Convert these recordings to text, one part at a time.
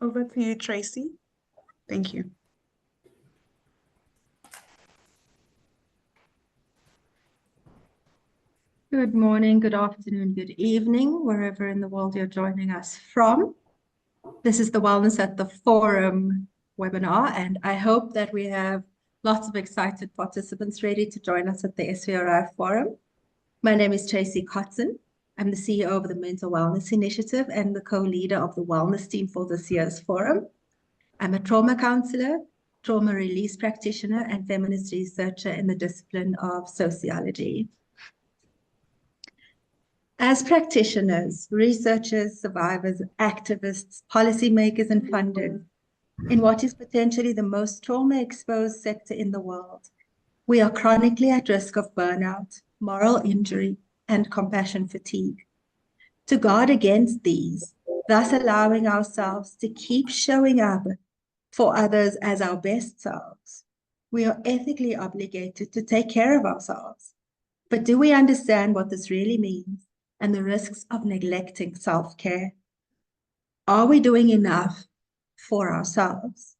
Over to you, Tracy. Thank you. Good morning, good afternoon, good evening, wherever in the world you're joining us from. This is the Wellness at the Forum webinar, and I hope that we have lots of excited participants ready to join us at the SVRI Forum. My name is Tracy Kotzen. I'm the CEO of the Mental Wellness Initiative and the co-leader of the wellness team for this year's forum. I'm a trauma counselor, trauma release practitioner, and feminist researcher in the discipline of sociology. As practitioners, researchers, survivors, activists, policymakers, and funders in what is potentially the most trauma-exposed sector in the world, we are chronically at risk of burnout, moral injury, and compassion fatigue. To guard against these, thus allowing ourselves to keep showing up for others as our best selves, we are ethically obligated to take care of ourselves. But do we understand what this really means and the risks of neglecting self-care? Are we doing enough for ourselves?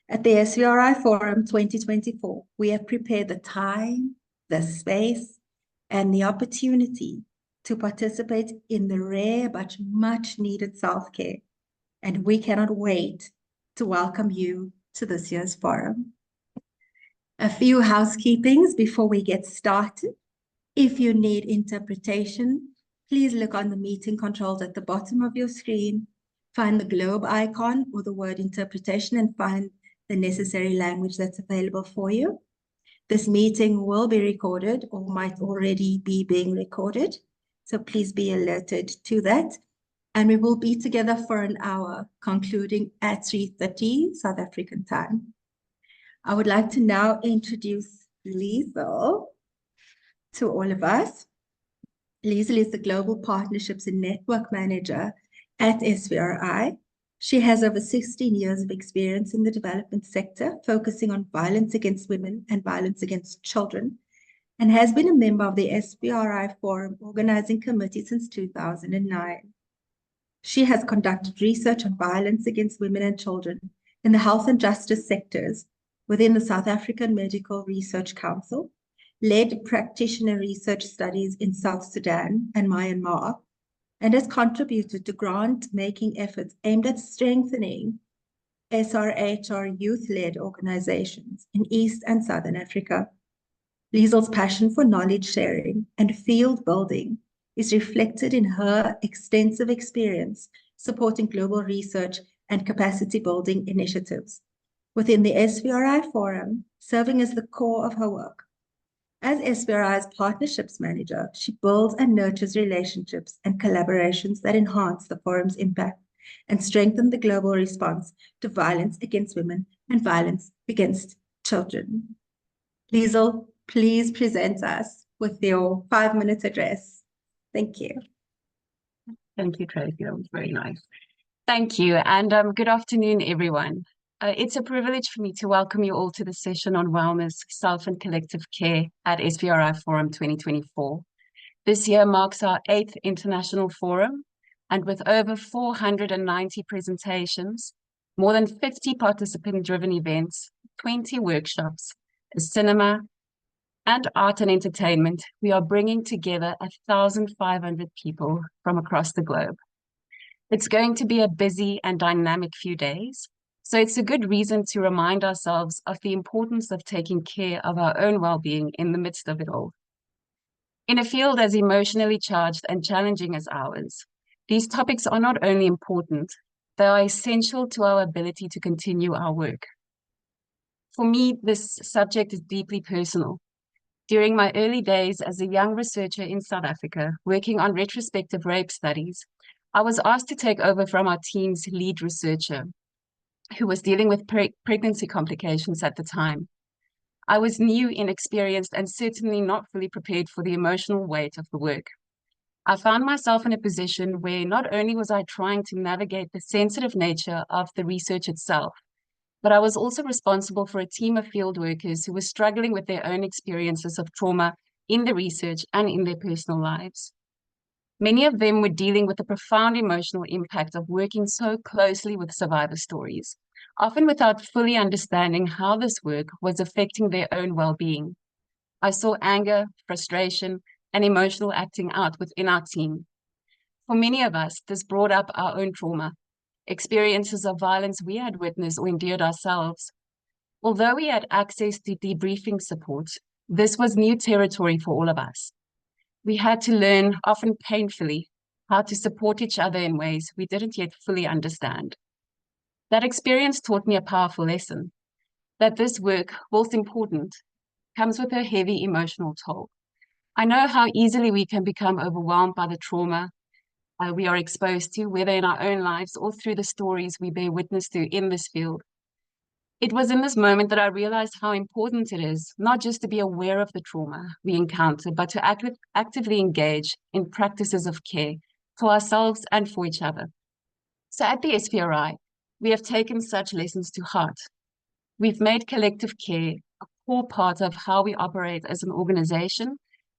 At the SVRI Forum 2024, we have prepared the time, the space, and the opportunity to participate in the rare but much needed self-care. And we cannot wait to welcome you to this year's forum. A few housekeepings before we get started. If you need interpretation, please look on the meeting controls at the bottom of your screen, find the globe icon or the word interpretation, and find the necessary language that's available for you. This meeting will be recorded or might already be being recorded, so please be alerted to that. And we will be together for an hour, concluding at 3:30 South African time. I would like to now introduce Liesl to all of us. Liesl is the Global Partnerships and Network Manager at SVRI. She has over 16 years of experience in the development sector, focusing on violence against women and violence against children, and has been a member of the SVRI Forum Organizing Committee since 2009. She has conducted research on violence against women and children in the health and justice sectors within the South African Medical Research Council, led practitioner research studies in South Sudan and Myanmar, and has contributed to grant-making efforts aimed at strengthening SRHR youth-led organizations in East and Southern Africa. Liesl's passion for knowledge sharing and field building is reflected in her extensive experience supporting global research and capacity building initiatives within the SVRI Forum, serving as the core of her work. As SVRI's partnerships manager, she builds and nurtures relationships and collaborations that enhance the forum's impact and strengthen the global response to violence against women and violence against children. Liesl, please present us with your 5-minute address. Thank you. Thank you, Tracy. That was very nice. Thank you, and good afternoon, everyone. It's a privilege for me to welcome you all to the session on wellness, self and collective care at SVRI Forum 2024. This year marks our 8th international forum, and with over 490 presentations, more than 50 participant-driven events, 20 workshops, a cinema, and art and entertainment, we are bringing together 1,500 people from across the globe. It's going to be a busy and dynamic few days, so it's a good reason to remind ourselves of the importance of taking care of our own well-being in the midst of it all. In a field as emotionally charged and challenging as ours, these topics are not only important, they are essential to our ability to continue our work. For me, this subject is deeply personal. During my early days as a young researcher in South Africa, working on retrospective rape studies, I was asked to take over from our team's lead researcher, who was dealing with pregnancy complications at the time. I was new, inexperienced, and certainly not fully prepared for the emotional weight of the work. I found myself in a position where not only was I trying to navigate the sensitive nature of the research itself, but I was also responsible for a team of field workers who were struggling with their own experiences of trauma in the research and in their personal lives. Many of them were dealing with the profound emotional impact of working so closely with survivor stories, often without fully understanding how this work was affecting their own well-being. I saw anger, frustration, and emotional acting out within our team. For many of us, this brought up our own trauma, experiences of violence we had witnessed or endured ourselves. Although we had access to debriefing support, this was new territory for all of us. We had to learn, often painfully, how to support each other in ways we didn't yet fully understand. That experience taught me a powerful lesson, that this work, whilst important, comes with a heavy emotional toll. I know how easily we can become overwhelmed by the trauma we are exposed to, whether in our own lives or through the stories we bear witness to in this field. It was in this moment that I realized how important it is not just to be aware of the trauma we encounter, but to actively engage in practices of care for ourselves and for each other. So at the SVRI, we have taken such lessons to heart. We've made collective care a core part of how we operate as an organization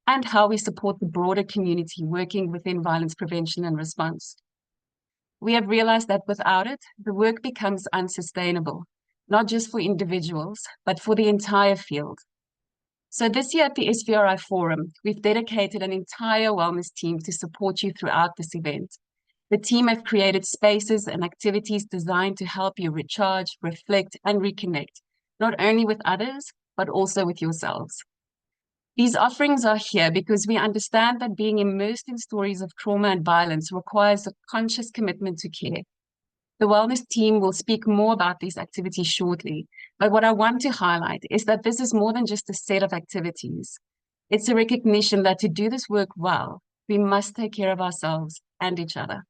and how we support the broader community working within violence prevention and response. We have realized that without it, the work becomes unsustainable, not just for individuals, but for the entire field. So this year at the SVRI Forum, we've dedicated an entire wellness team to support you throughout this event. The team have created spaces and activities designed to help you recharge, reflect, and reconnect, not only with others, but also with yourselves. These offerings are here because we understand that being immersed in stories of trauma and violence requires a conscious commitment to care. The wellness team will speak more about these activities shortly, but what I want to highlight is that this is more than just a set of activities. It's a recognition that to do this work well, we must take care of ourselves and each other.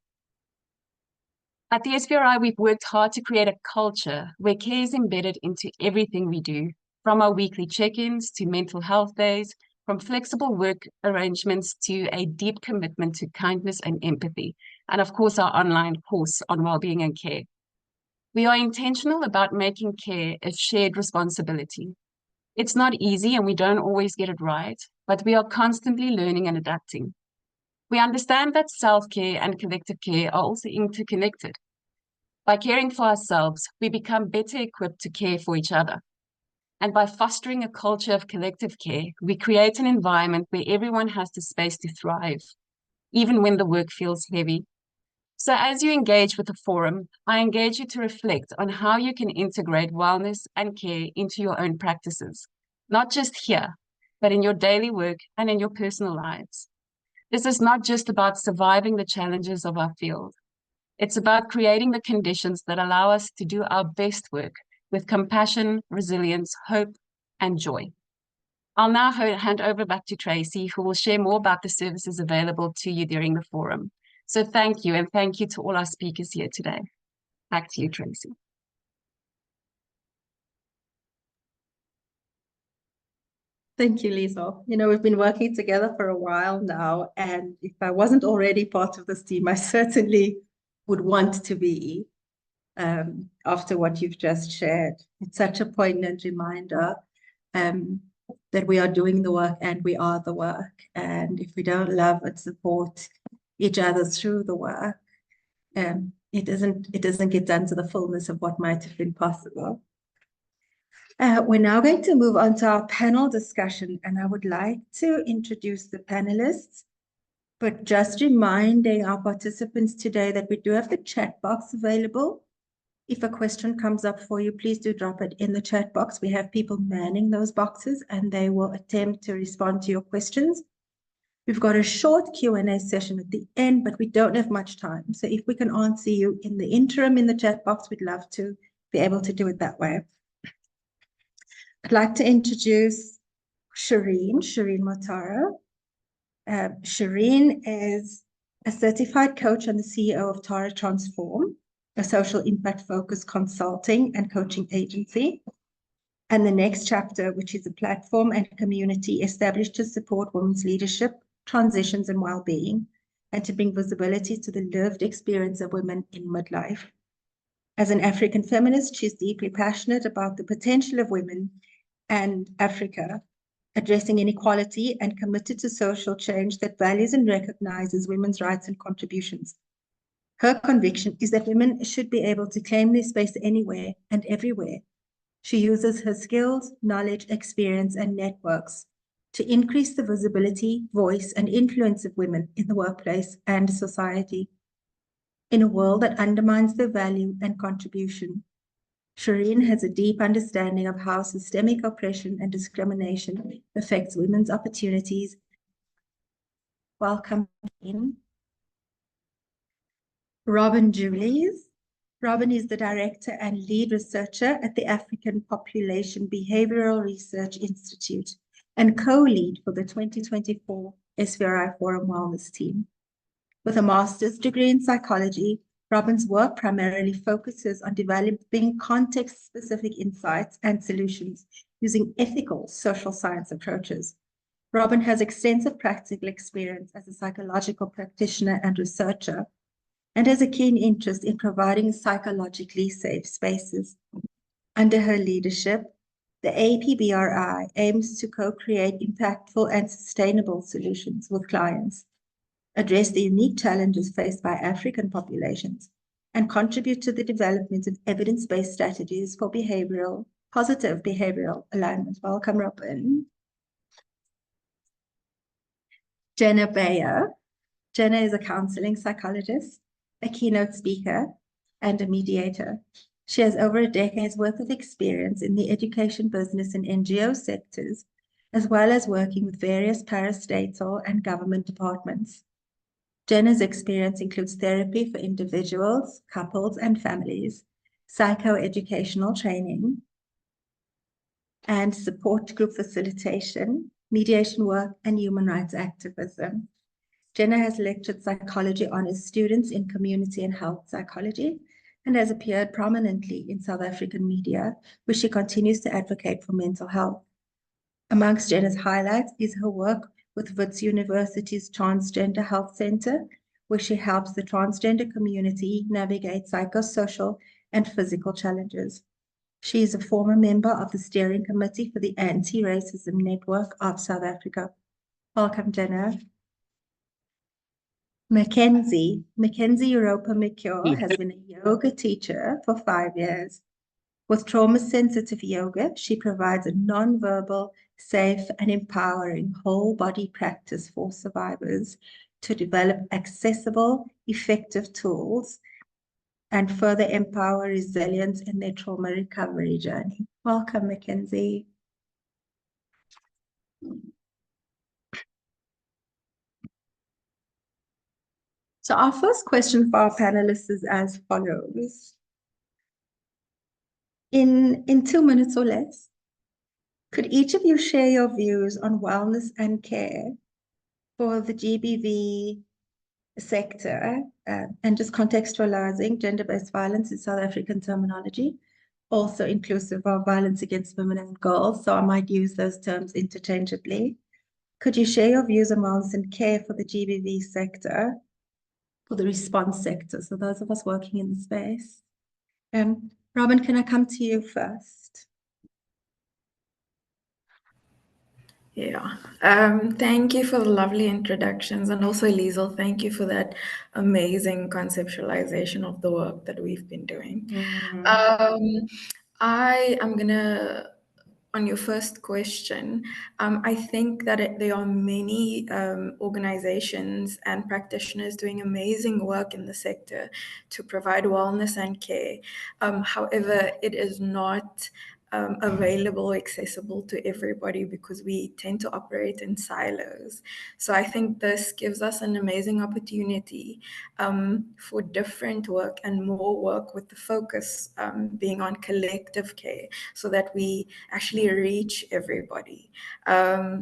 At the SVRI, we've worked hard to create a culture where care is embedded into everything we do, from our weekly check-ins to mental health days, from flexible work arrangements to a deep commitment to kindness and empathy, and of course, our online course on well-being and care. We are intentional about making care a shared responsibility. It's not easy and we don't always get it right, but we are constantly learning and adapting. We understand that self-care and collective care are also interconnected. By caring for ourselves, we become better equipped to care for each other. And by fostering a culture of collective care, we create an environment where everyone has the space to thrive, even when the work feels heavy. So as you engage with the forum, I engage you to reflect on how you can integrate wellness and care into your own practices, not just here, but in your daily work and in your personal lives. This is not just about surviving the challenges of our field. It's about creating the conditions that allow us to do our best work with compassion, resilience, hope, and joy. I'll now hand over back to Tracy, who will share more about the services available to you during the forum. So thank you, and thank you to all our speakers here today. Back to you, Tracy. Thank you, Lisa. You know, we've been working together for a while now, and if I wasn't already part of this team, I certainly would want to be after what you've just shared. It's such a poignant reminder that we are doing the work and we are the work. And if we don't love and support each other through the work, it doesn't get done to the fullness of what might have been possible. We're now going to move on to our panel discussion, and I would like to introduce the panelists, but just reminding our participants today that we do have the chat box available. If a question comes up for you, please do drop it in the chat box. We have people manning those boxes, and they will attempt to respond to your questions. We've got a short Q&A session at the end, but we don't have much time. So if we can answer you in the interim in the chat box, we'd love to be able to do it that way. I'd like to introduce Shireen Motara. Shireen is a certified coach and the CEO of Tara Transform, a social impact focused consulting and coaching agency. And the next chapter, which is a platform and community established to support women's leadership, transitions and well-being, and to bring visibility to the lived experience of women in midlife. As an African feminist, she's deeply passionate about the potential of women and Africa addressing inequality, and committed to social change that values and recognizes women's rights and contributions. Her conviction is that women should be able to claim their space anywhere and everywhere. She uses her skills, knowledge, experience, and networks to increase the visibility, voice, and influence of women in the workplace and society. In a world that undermines their value and contribution, Shireen has a deep understanding of how systemic oppression and discrimination affects women's opportunities. Welcome in. Robin Julies. Robin is the director and lead researcher at the African Population Behavioral Research Institute and co-lead for the 2024 SVRI Forum Wellness team. With a master's degree in psychology, Robin's work primarily focuses on developing context-specific insights and solutions using ethical social science approaches. Robin has extensive practical experience as a psychological practitioner and researcher, and has a keen interest in providing psychologically safe spaces. Under her leadership, the APBRI aims to co-create impactful and sustainable solutions with clients, address the unique challenges faced by African populations, and contribute to the development of evidence-based strategies for positive behavioral alignment. Welcome, Robin. Jenna Bayer. Jenna is a counseling psychologist, a keynote speaker, and a mediator. She has over a decade's worth of experience in the education, business, and NGO sectors, as well as working with various parastatal and government departments. Jenna's experience includes therapy for individuals, couples, and families, psychoeducational training, and support group facilitation, mediation work, and human rights activism. Jenna has lectured psychology honors students in community and health psychology and has appeared prominently in South African media, where she continues to advocate for mental health. Amongst Jenna's highlights is her work with Wits University's Transgender Health Center, where she helps the transgender community navigate psychosocial and physical challenges. She is a former member of the steering committee for the Anti-Racism Network of South Africa. Welcome, Jenna. Mackenzie Europa Mikyo has been a yoga teacher for 5 years. With trauma-sensitive yoga, she provides a non-verbal, safe, and empowering whole-body practice for survivors to develop accessible, effective tools and further empower resilience in their trauma recovery journey. Welcome, Mackenzie. So our first question for our panelists is as follows. In 2 minutes or less, could each of you share your views on wellness and care for the GBV sector, and just contextualizing gender-based violence in South African terminology, also inclusive of violence against women and girls, so I might use those terms interchangeably. Could you share your views on wellness and care for the GBV sector, for the response sector, so those of us working in the space? Robin, can I come to you first? Yeah, thank you for the lovely introductions, and also Liesel, thank you for that amazing conceptualization of the work that we've been doing. I am gonna, on your first question, I think that there are many organizations and practitioners doing amazing work in the sector to provide wellness and care. However, it is not available, accessible to everybody because we tend to operate in silos. So I think this gives us an amazing opportunity for different work and more work with the focus being on collective care so that we actually reach everybody.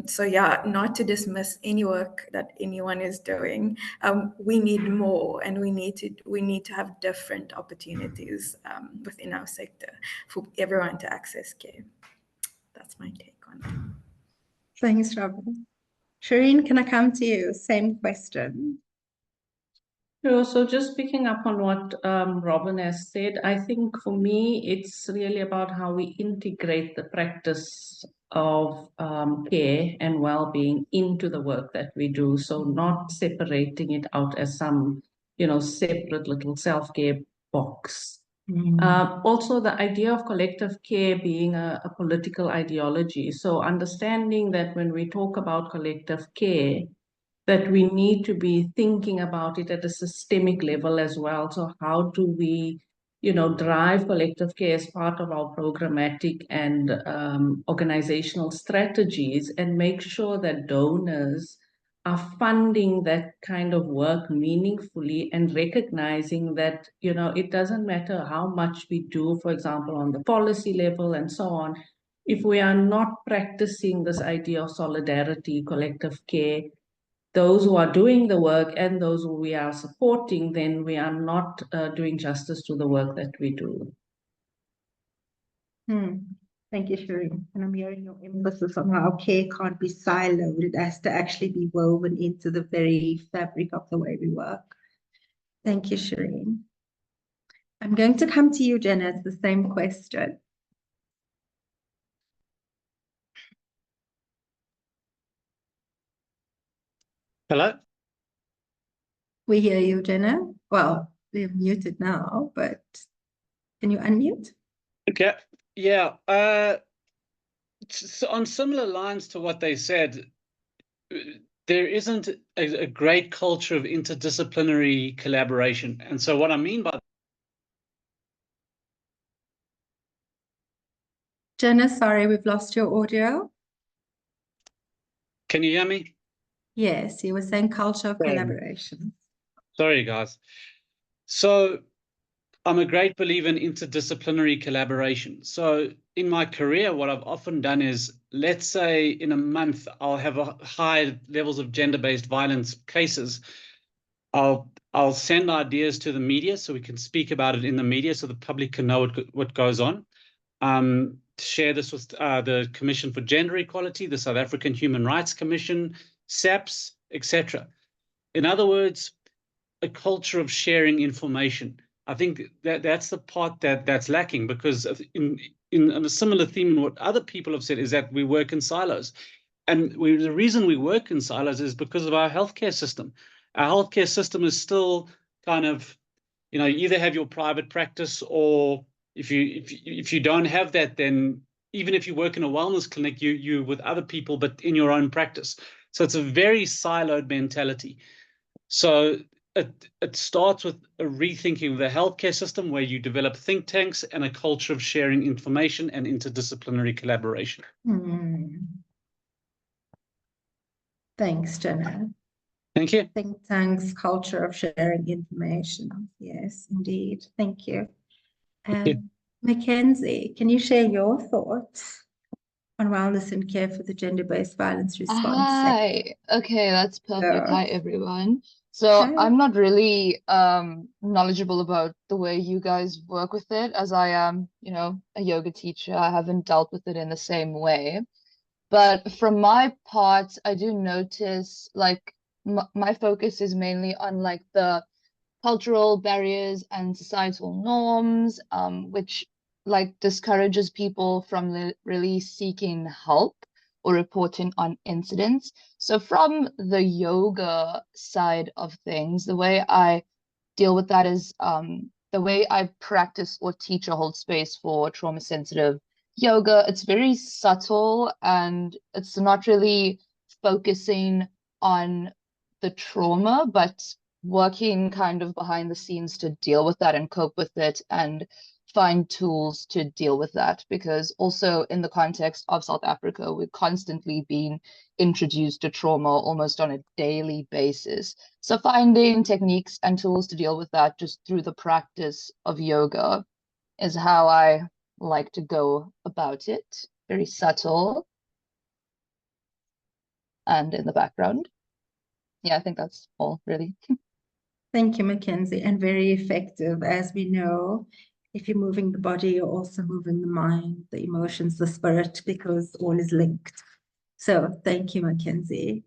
So yeah, not to dismiss any work that anyone is doing. We need more, and we need to have different opportunities within our sector for everyone to access care. That's my take on it. Thanks, Robin. Shireen, can I come to you? Same question. Sure. So just picking up on what Robin has said, I think for me, it's really about how we integrate the practice of care and well-being into the work that we do. So not separating it out as some, separate little self-care box. Also, the idea of collective care being a political ideology. So understanding that when we talk about collective care, that we need to be thinking about it at a systemic level as well. So how do we, drive collective care as part of our programmatic and organizational strategies and make sure that donors are funding that kind of work meaningfully and recognizing that, it doesn't matter how much we do, for example, on the policy level and so on, if we are not practicing this idea of solidarity, collective care, those who are doing the work and those who we are supporting, then we are not doing justice to the work that we do. Thank you, Shireen. And I'm hearing your emphasis on how care can't be siloed. It has to actually be woven into the very fabric of the way we work. Thank you, Shireen. I'm going to come to you, Jenna. It's the same question. Hello? We hear you, Jenna. Well, we're muted now, but can you unmute? Okay. Yeah. So on similar lines to what they said, there isn't a great culture of interdisciplinary collaboration. And so what I mean by Jenna, sorry, we've lost your audio. Can you hear me? Yes, you were saying culture of Sorry. collaboration. Sorry, guys. So I'm a great believer in interdisciplinary collaboration. So in my career, what I've often done is, let's say in a month, I'll have a high levels of gender-based violence cases. I'll send ideas to the media so we can speak about it in the media so the public can know what goes on. Share this with the Commission for Gender Equality, the South African Human Rights Commission, SAPS, etc. In other words, a culture of sharing information. I think that's the part that's lacking, because in a similar theme in what other people have said is that we work in silos. And the reason we work in silos is because of our healthcare system. Our healthcare system is still kind of, you either have your private practice, or if you don't have that, then even if you work in a wellness clinic, you with other people, but in your own practice. So it's a very siloed mentality. So it starts with a rethinking of the healthcare system, where you develop think tanks and a culture of sharing information and interdisciplinary collaboration. Thanks, Jenna. Thank you. Think tanks, culture of sharing information. Yes, indeed. Thank you. you. Mackenzie, can you share your thoughts on wellness and care for the gender-based violence response? Hi. Okay, that's perfect. So- Hi, everyone. So Hi. I'm not really knowledgeable about the way you guys work with it, as I am, a yoga teacher. I haven't dealt with it in the same way. But from my part, I do notice like my focus is mainly on like the cultural barriers and societal norms, which like discourages people from really seeking help or reporting on incidents. So from the yoga side of things, the way I deal with that is the way I practice or teach or hold space for trauma sensitive yoga. It's very subtle, and it's not really focusing on the trauma, but working kind of behind the scenes to deal with that and cope with it and find tools to deal with that. Because also in the context of South Africa, we're constantly being introduced to trauma almost on a daily basis. So finding techniques and tools to deal with that just through the practice of yoga is how I like to go about it. Very subtle and in the background. Yeah, I think that's all really. Thank you, Mackenzie, and very effective. As we know, if you're moving the body, you're also moving the mind, the emotions, the spirit, because all is linked. So thank you, Mackenzie.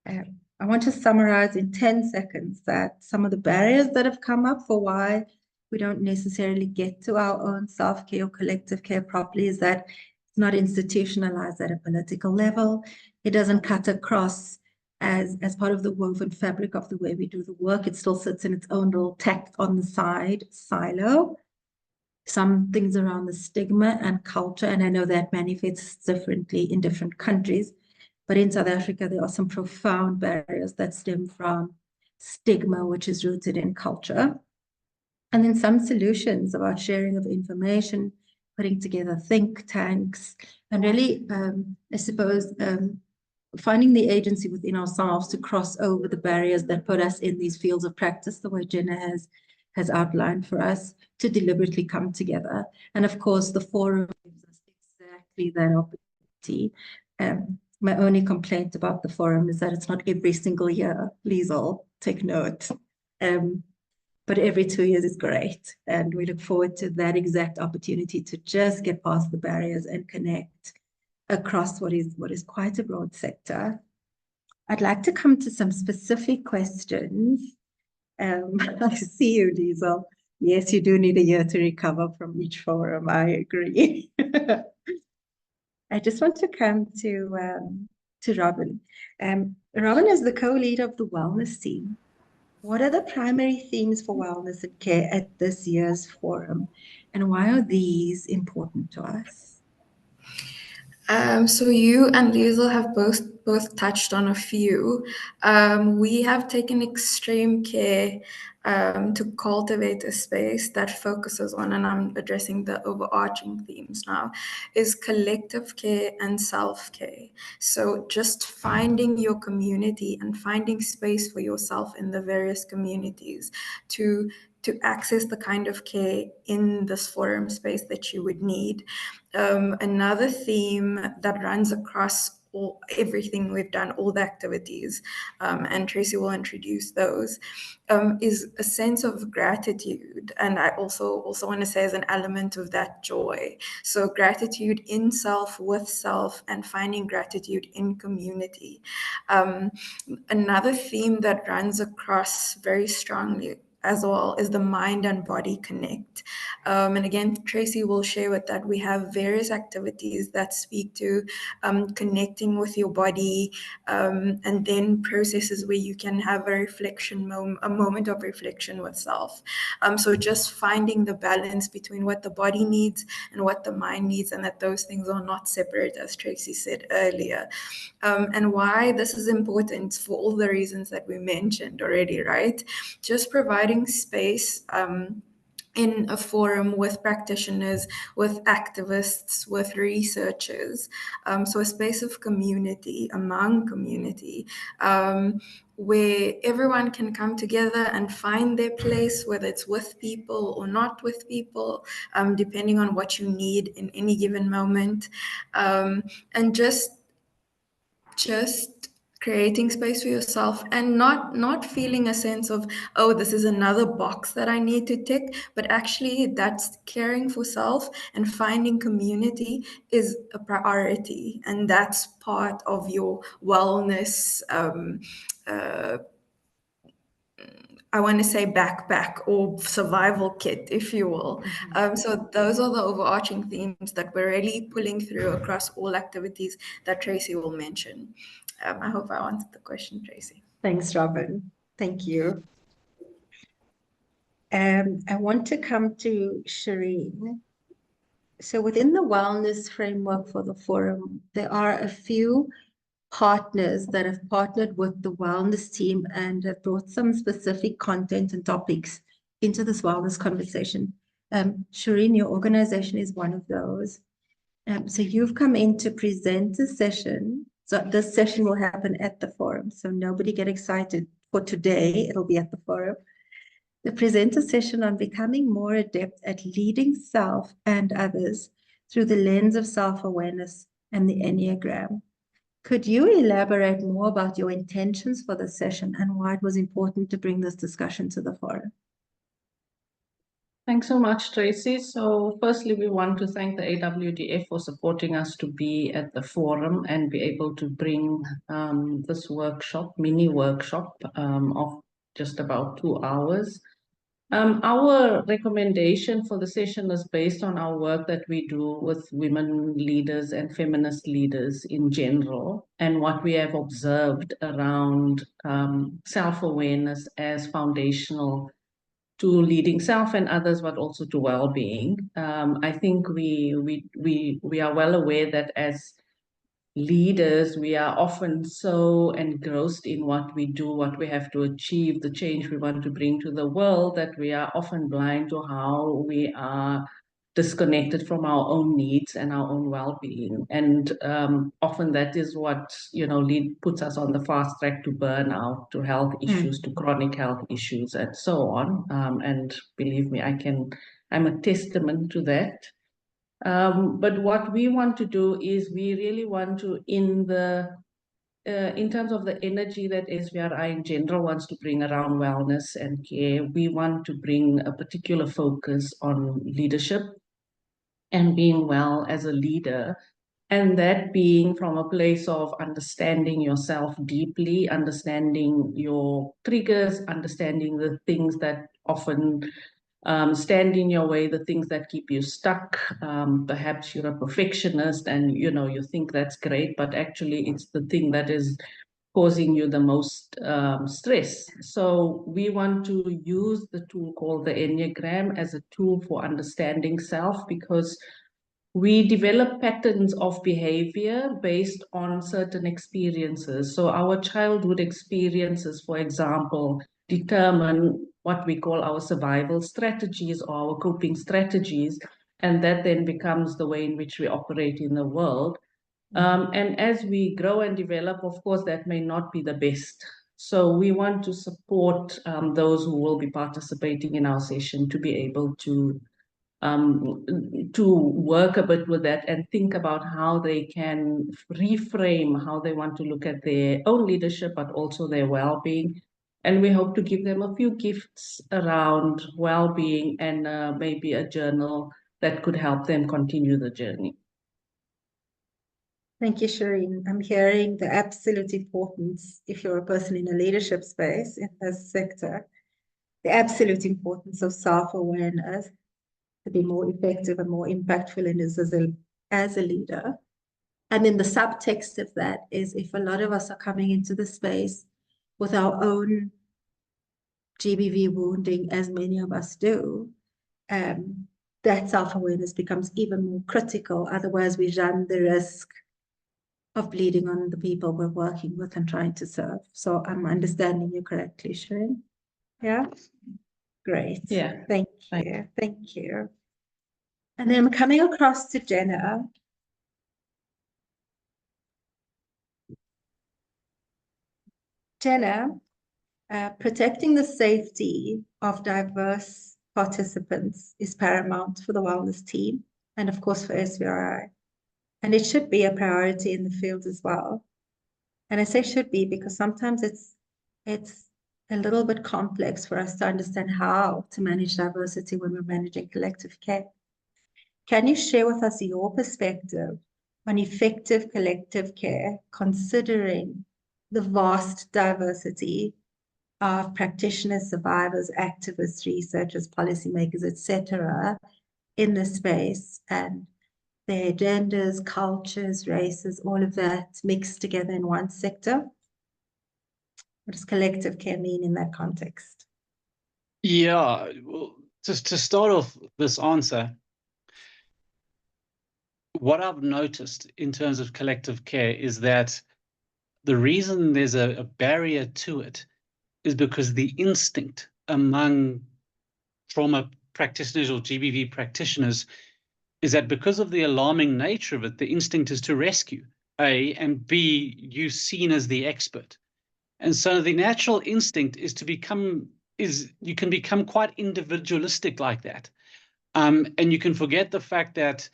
I want to summarize in 10 seconds that some of the barriers that have come up for why we don't necessarily get to our own self-care or collective care properly is that it's not institutionalized at a political level. It doesn't cut across as part of the woven fabric of the way we do the work. It still sits in its own little tacked on the side silo. Some things around the stigma and culture, and I know that manifests differently in different countries, but in South Africa, there are some profound barriers that stem from stigma, which is rooted in culture. And then some solutions about sharing of information, putting together think tanks, and really, I suppose, finding the agency within ourselves to cross over the barriers that put us in these fields of practice, the way Jenna has outlined for us, to deliberately come together. And of course, the forum gives us exactly that opportunity. My only complaint about the forum is that it's not every single year. Liesel, take note. But every 2 years is great. And we look forward to that exact opportunity to just get past the barriers and connect across what is quite a broad sector. I'd like to come to some specific questions. I see you, Liesel. Yes, you do need a year to recover from each forum. I agree. I just want to come to Robin. Robin is the co-leader of the wellness team. What are the primary themes for wellness and care at this year's forum, and why are these important to us? So you and Liesel have both touched on a few. We have taken extreme care to cultivate a space that focuses on, and I'm addressing the overarching themes now, is collective care and self-care. So just finding your community and finding space for yourself in the various communities to access the kind of care in this forum space that you would need. Another theme that runs across everything we've done, all the activities, and Tracy will introduce those, is a sense of gratitude. And I also want to say as an element of that joy. So gratitude in self, with self, and finding gratitude in community. Another theme that runs across very strongly as well is the mind and body connect. And again, Tracy will share with that. We have various activities that speak to connecting with your body, and then processes where you can have a moment of reflection with self. So just finding the balance between what the body needs and what the mind needs, and that those things are not separate, as Tracy said earlier. And why this is important for all the reasons that we mentioned already, right? Just providing space in a forum with practitioners, with activists, with researchers. So a space of community, among community, where everyone can come together and find their place, whether it's with people or not with people, depending on what you need in any given moment. And just creating space for yourself, and not feeling a sense of, oh, this is another box that I need to tick, but actually that's caring for self and finding community is a priority, and that's part of your wellness I want to say backpack or survival kit, if you will. So those are the overarching themes that we're really pulling through across all activities that Tracy will mention. I hope I answered the question, Tracy. Thanks, Robin. Thank you. I want to come to Shireen. So within the wellness framework for the forum, there are a few partners that have partnered with the wellness team and have brought some specific content and topics into this wellness conversation. Shireen, your organization is one of those. So you've come in to present a session. So this session will happen at the forum. So nobody get excited for today. It'll be at the forum. The presenter session on becoming more adept at leading self and others through the lens of self-awareness and the Enneagram. Could you elaborate more about your intentions for the session and why it was important to bring this discussion to the forum? Thanks so much, Tracy. So firstly, we want to thank the AWDF for supporting us to be at the forum and be able to bring this workshop, mini workshop of just about 2 hours. Our recommendation for the session is based on our work that we do with women leaders and feminist leaders in general, and what we have observed around self-awareness as foundational to leading self and others, but also to well-being. I think we are well aware that as leaders, we are often so engrossed in what we do, what we have to achieve, the change we want to bring to the world, that we are often blind to how we are disconnected from our own needs and our own well-being. And often that is what, puts us on the fast track to burnout, to health issues, to chronic health issues, and so on. And believe me, I'm a testament to that. But what we want to do is we really want to, in terms of the energy that SVRI in general wants to bring around wellness and care, we want to bring a particular focus on leadership and being well as a leader. And that being from a place of understanding yourself deeply, understanding your triggers, understanding the things that often stand in your way, the things that keep you stuck. Perhaps you're a perfectionist and you think that's great, but actually it's the thing that is causing you the most stress. So we want to use the tool called the Enneagram as a tool for understanding self, because we develop patterns of behavior based on certain experiences. So our childhood experiences, for example, determine what we call our survival strategies or our coping strategies, and that then becomes the way in which we operate in the world. And as we grow and develop, of course, that may not be the best. So we want to support those who will be participating in our session to be able to work a bit with that and think about how they can reframe how they want to look at their own leadership, but also their well-being. And we hope to give them a few gifts around well-being and maybe a journal that could help them continue the journey. Thank you, Shireen. I'm hearing the absolute importance, if you're a person in a leadership space in this sector, the absolute importance of self-awareness to be more effective and more impactful in this as a leader. And then the subtext of that is, if a lot of us are coming into the space with our own GBV wounding, as many of us do, that self-awareness becomes even more critical. Otherwise, we run the risk of bleeding on the people we're working with and trying to serve. So I'm understanding you correctly, Shireen. Yeah? Great. Yeah. Thank you. Thank you. And then I'm coming across to Jenna. Jenna, protecting the safety of diverse participants is paramount for the wellness team and, of course, for SVRI. And it should be a priority in the field as well. And I say should be because sometimes it's a little bit complex for us to understand how to manage diversity when we're managing collective care. Can you share with us your perspective on effective collective care, considering the vast diversity of practitioners, survivors, activists, researchers, policymakers, etc., in this space, and their genders, cultures, races, all of that mixed together in one sector? What does collective care mean in that context? Yeah, well, just to start off this answer, what I've noticed in terms of collective care is that the reason there's a barrier to it is because the instinct among trauma practitioners or GBV practitioners is that because of the alarming nature of it, the instinct is to rescue, A, and B, you seen as the expert. And so the natural instinct is you can become quite individualistic like that. And you can forget the fact that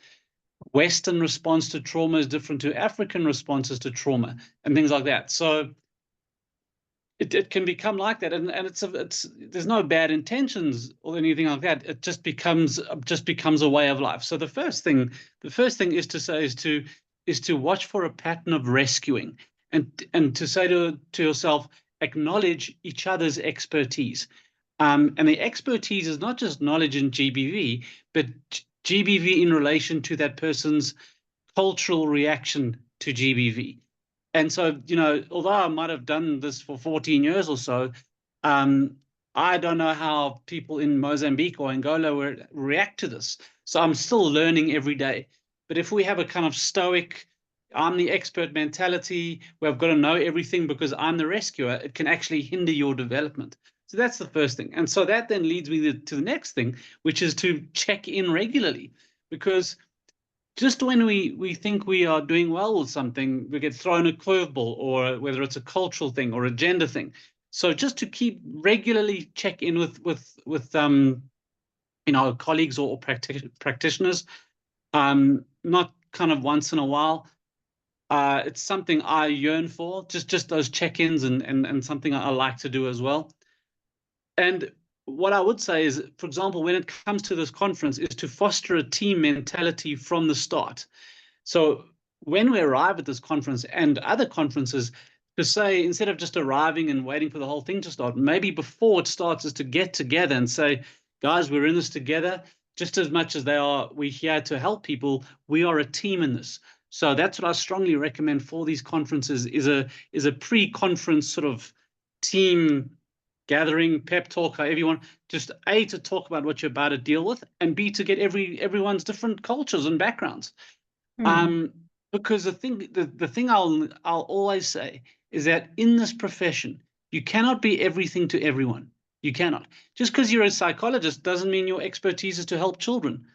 Western response to trauma is different to African responses to trauma and things like that. So it can become like that, and there's no bad intentions or anything like that. It just becomes a way of life. So the first thing is to say is to watch for a pattern of rescuing, and to say to yourself, acknowledge each other's expertise. And the expertise is not just knowledge in GBV, but GBV in relation to that person's cultural reaction to GBV. And so, although I might have done this for 14 years or so, I don't know how people in Mozambique or Angola react to this. So I'm still learning every day. But if we have a kind of stoic, I'm the expert mentality, where I've got to know everything because I'm the rescuer, it can actually hinder your development. So that's the first thing. And so that then leads me to the next thing, which is to check in regularly. Because just when we think we are doing well with something, we get thrown a curveball, or whether it's a cultural thing or a gender thing. So just to keep regularly check in with colleagues or practitioners, not kind of once in a while. It's something I yearn for, just those check-ins and something I like to do as well. And what I would say is, for example, when it comes to this conference, is to foster a team mentality from the start. So when we arrive at this conference and other conferences, to say, instead of just arriving and waiting for the whole thing to start, maybe before it starts is to get together and say, guys, we're in this together. Just as much as we're here to help people, we are a team in this. So that's what I strongly recommend for these conferences, is a pre-conference sort of team gathering, pep talk, however you want, just A, to talk about what you're about to deal with, and B, to get everyone's different cultures and backgrounds. Because the thing I'll always say is that in this profession, you cannot be everything to everyone. You cannot. Just because you're a psychologist doesn't mean your expertise is to help children.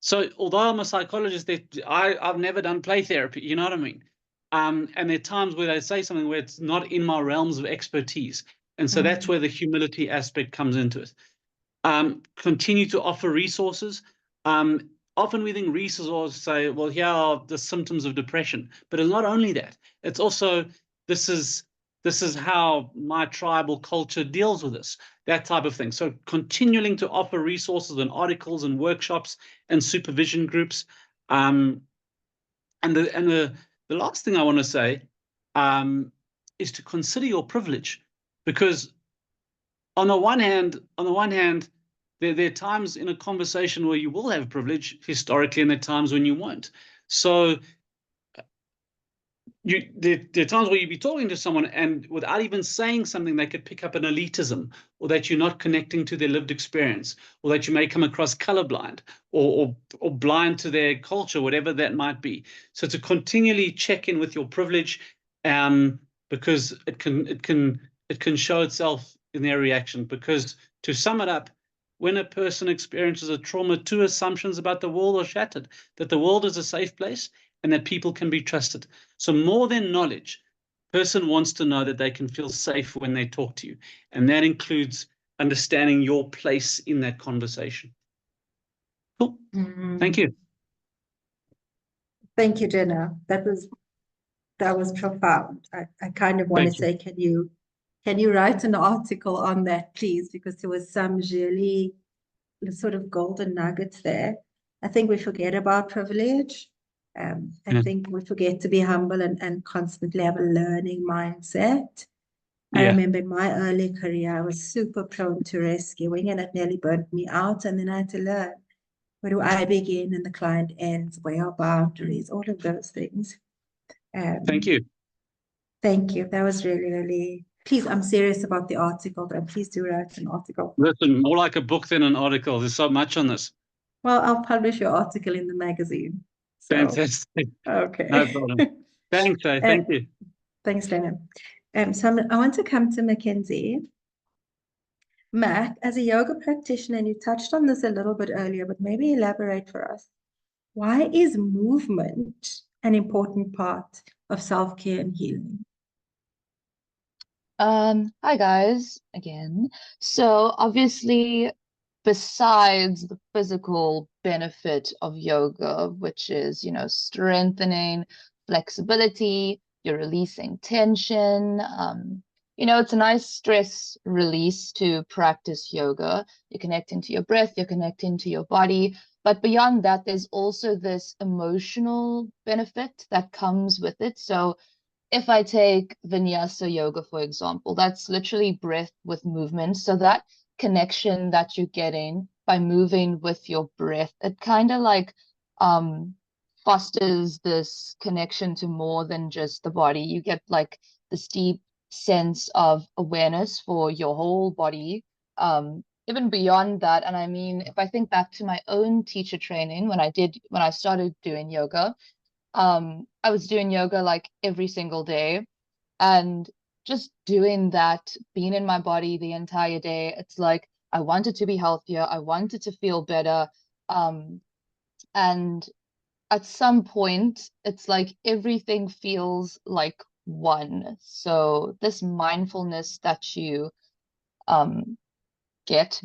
So although I'm a psychologist, I've never done play therapy, you know what I mean? And there are times where they say something where it's not in my realms of expertise. And so that's where the humility aspect comes into it. Continue to offer resources. Often we think resources say, well, here are the symptoms of depression. But it's not only that. It's also, this is how my tribal culture deals with this, that type of thing. So continuing to offer resources and articles and workshops and supervision groups. And the last thing I want to say is to consider your privilege, because on the one hand, there are times in a conversation where you will have privilege historically, and there are times when you won't. So there are times where you'd be talking to someone, and without even saying something, they could pick up an elitism, or that you're not connecting to their lived experience, or that you may come across colorblind or blind to their culture, whatever that might be. So to continually check in with your privilege, because it can show itself in their reaction. Because to sum it up, when a person experiences a trauma, two assumptions about the world are shattered: that the world is a safe place and that people can be trusted. So more than knowledge, a person wants to know that they can feel safe when they talk to you. And that includes understanding your place in that conversation. Cool. Thank you. Thank you, Jenna. That was profound. I kind of want to say, can you write an article on that, please? Because there was some really sort of golden nuggets there. I think we forget about privilege. I think we forget to be humble and constantly have a learning mindset. I remember in my early career, I was super prone to rescuing, and it nearly burnt me out. And then I had to learn, where do I begin and the client ends? Where are boundaries? All of those things. Thank you. Thank you. That was really, really. Please, I'm serious about the article, but please do write an article. Listen, more like a book than an article. There's so much on this. Well, I'll publish your article in the magazine. So, fantastic. Okay. No problem. Thanks, thank you. Thanks, Dana. So I want to come to Mackenzie. Mac, as a yoga practitioner, and you touched on this a little bit earlier, but maybe elaborate for us. Why is movement an important part of self-care and healing? Hi guys, again. So obviously, besides the physical benefit of yoga, which is, strengthening flexibility, you're releasing tension, it's a nice stress release to practice yoga. You're connecting to your breath, you're connecting to your body. But beyond that, there's also this emotional benefit that comes with it. So if I take Vinyasa yoga, for example, that's literally breath with movement. So that connection that you're getting by moving with your breath, it kind of like fosters this connection to more than just the body. You get like this deep sense of awareness for your whole body, even beyond that. And I mean, if I think back to my own teacher training, when I started doing yoga, I was doing yoga like every single day, and just doing that, being in my body the entire day, it's like I wanted to be healthier, I wanted to feel better. And at some point, it's like everything feels like one. So this mindfulness that you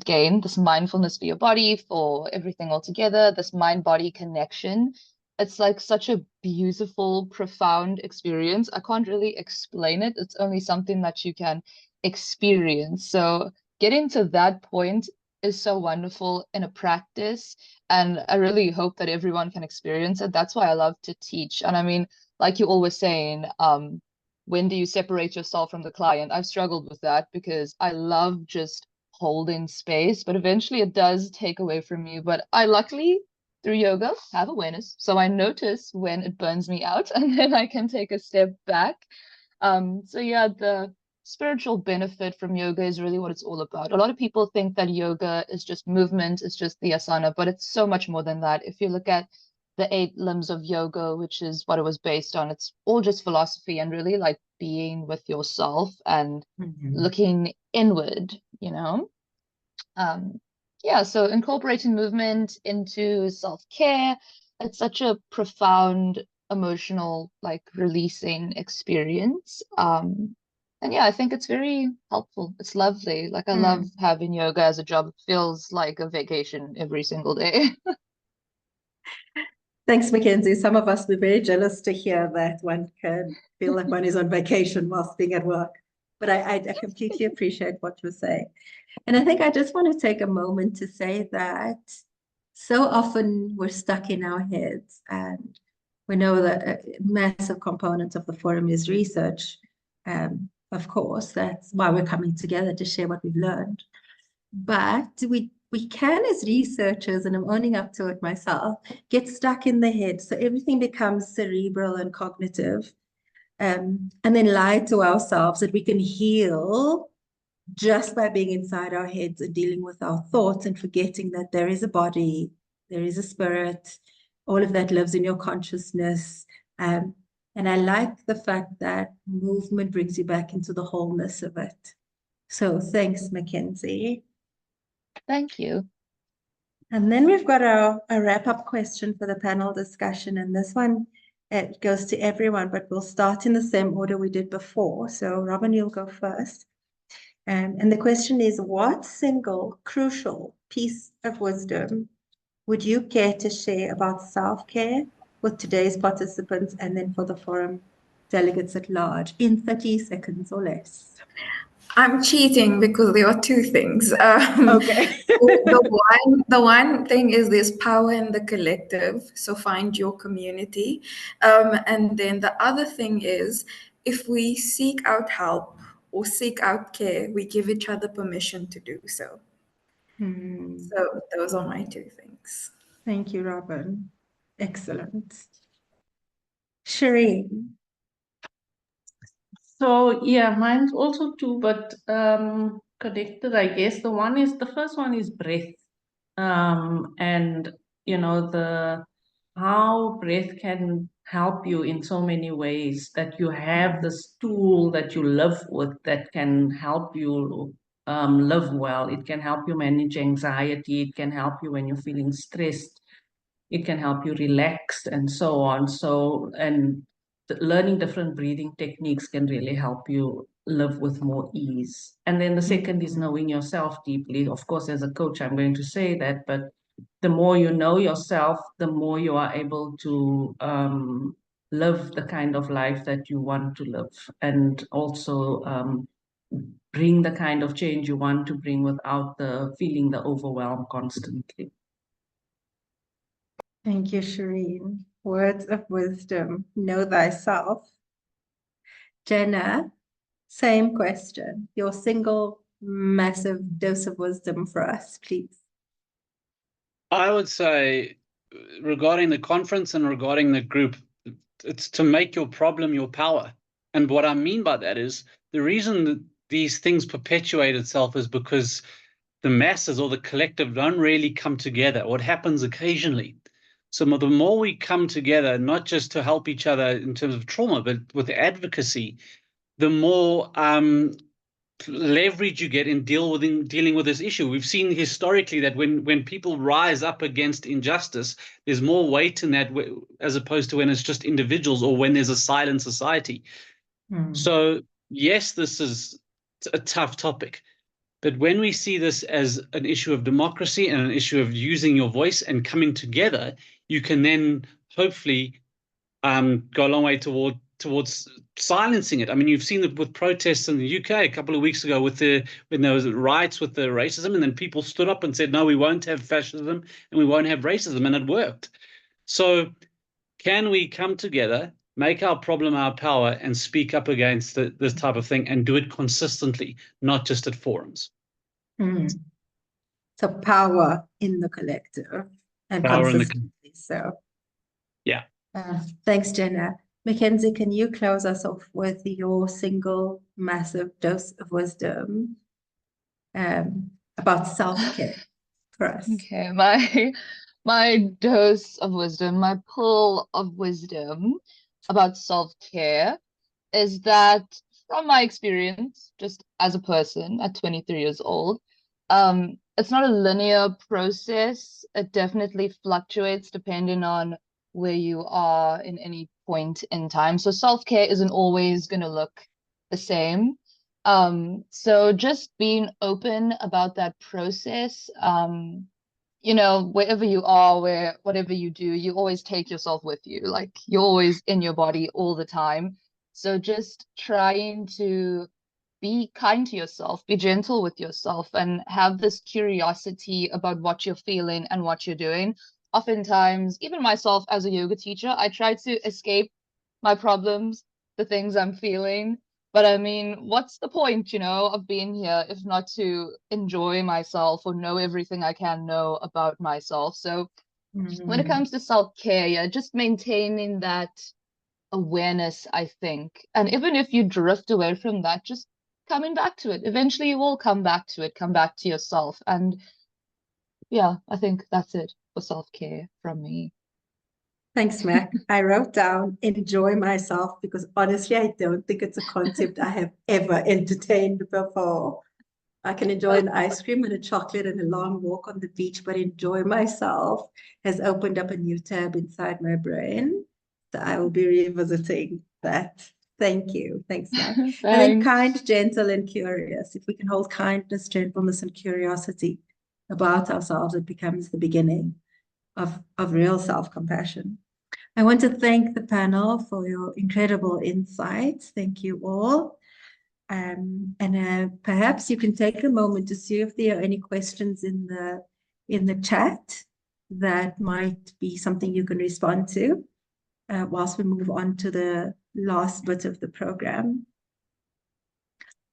gain, this mindfulness for your body, for everything altogether, this mind-body connection, it's like such a beautiful, profound experience. I can't really explain it. It's only something that you can experience. So getting to that point is so wonderful in a practice. And I really hope that everyone can experience it. That's why I love to teach. And I mean, like you always saying, when do you separate yourself from the client? I've struggled with that because I love just holding space, but eventually it does take away from you. But I luckily, through yoga, have awareness. So I notice when it burns me out, and then I can take a step back. So yeah, the spiritual benefit from yoga is really what it's all about. A lot of people think that yoga is just movement, it's just the asana, but it's so much more than that. If you look at the 8 limbs of yoga, which is what it was based on, it's all just philosophy and really like being with yourself and looking inward, you know? Yeah, so incorporating movement into self-care, it's such a profound emotional, like releasing experience. And yeah, I think it's very helpful. It's lovely. Like I love having yoga as a job. It feels like a vacation every single day. Thanks, Mackenzie. Some of us were very jealous to hear that one can feel like one is on vacation whilst being at work. But I completely appreciate what you're saying. And I think I just want to take a moment to say that so often we're stuck in our heads, and we know that a massive component of the forum is research. Of course, that's why we're coming together to share what we've learned. But we can, as researchers, and I'm owning up to it myself, get stuck in the head. So everything becomes cerebral and cognitive, and then lie to ourselves that we can heal just by being inside our heads and dealing with our thoughts and forgetting that there is a body, there is a spirit, all of that lives in your consciousness. And I like the fact that movement brings you back into the wholeness of it. So thanks, Mackenzie. Thank you. And then we've got a wrap-up question for the panel discussion. And this one, it goes to everyone, but we'll start in the same order we did before. So Robin, you'll go first. And the question is, what single crucial piece of wisdom would you care to share about self-care with today's participants and then for the forum delegates at large in 30 seconds or less? I'm cheating because there are 2 things. Okay. The one thing is there's power in the collective, so find your community. And then the other thing is, if we seek out help or seek out care, we give each other permission to do so. So those are my 2 things. Thank you, Robin. Excellent. Shireen. So yeah, mine's also 2, but connected, I guess. The first one is breath. And you know, how breath can help you in so many ways, that you have this tool that you live with that can help you live well. It can help you manage anxiety. It can help you when you're feeling stressed. It can help you relax and so on. And learning different breathing techniques can really help you live with more ease. And then the second is knowing yourself deeply. Of course, as a coach, I'm going to say that, but the more you know yourself, the more you are able to live the kind of life that you want to live, and also bring the kind of change you want to bring without feeling the overwhelm constantly. Thank you, Shireen. Words of wisdom. Know thyself. Jenna, same question. Your single massive dose of wisdom for us, please? I would say regarding the conference and regarding the group, it's to make your problem your power. And what I mean by that is the reason that these things perpetuate itself is because the masses or the collective don't really come together. What happens occasionally. So the more we come together, not just to help each other in terms of trauma, but with advocacy, the more leverage you get in dealing with this issue. We've seen historically that when people rise up against injustice, there's more weight in that as opposed to when it's just individuals or when there's a silent society. So yes, this is a tough topic, but when we see this as an issue of democracy and an issue of using your voice and coming together, you can then hopefully go a long way towards silencing it. I mean, you've seen it with protests in the UK a couple of weeks ago when there was riots with the racism, and then people stood up and said, no, we won't have fascism and we won't have racism, and it worked. So can we come together, make our problem our power, and speak up against this type of thing and do it consistently, not just at forums? So power in the collective and Power in the consistency. So yeah. Thanks, Jenna. Mackenzie, can you close us off with your single massive dose of wisdom about self-care for us? Okay, my dose of wisdom, my pull of wisdom about self-care is that from my experience, just as a person at 23 years old, it's not a linear process. It definitely fluctuates depending on where you are in any point in time. So self-care isn't always going to look the same. So just being open about that process, you know, wherever you are, whatever you do, you always take yourself with you. Like you're always in your body all the time. So just trying to be kind to yourself, be gentle with yourself, and have this curiosity about what you're feeling and what you're doing. Oftentimes, even myself as a yoga teacher, I try to escape my problems, the things I'm feeling. But I mean, what's the point, you know, of being here if not to enjoy myself or know everything I can know about myself? So when it comes to self-care, yeah, just maintaining that awareness, I think. And even if you drift away from that, just coming back to it. Eventually you will come back to it, come back to yourself. And yeah, I think that's it for self-care from me. Thanks, Mac. I wrote down enjoy myself because honestly, I don't think it's a concept I have ever entertained before. I can enjoy an ice cream and a chocolate and a long walk on the beach, but enjoy myself has opened up a new tab inside my brain. So I will be revisiting that. Thank you. Thanks, Mac. And then Thanks. kind, gentle, and curious. If we can hold kindness, gentleness, and curiosity about ourselves, it becomes the beginning of real self-compassion. I want to thank the panel for your incredible insights. Thank you all. And perhaps you can take a moment to see if there are any questions in the chat that might be something you can respond to whilst we move on to the last bit of the program.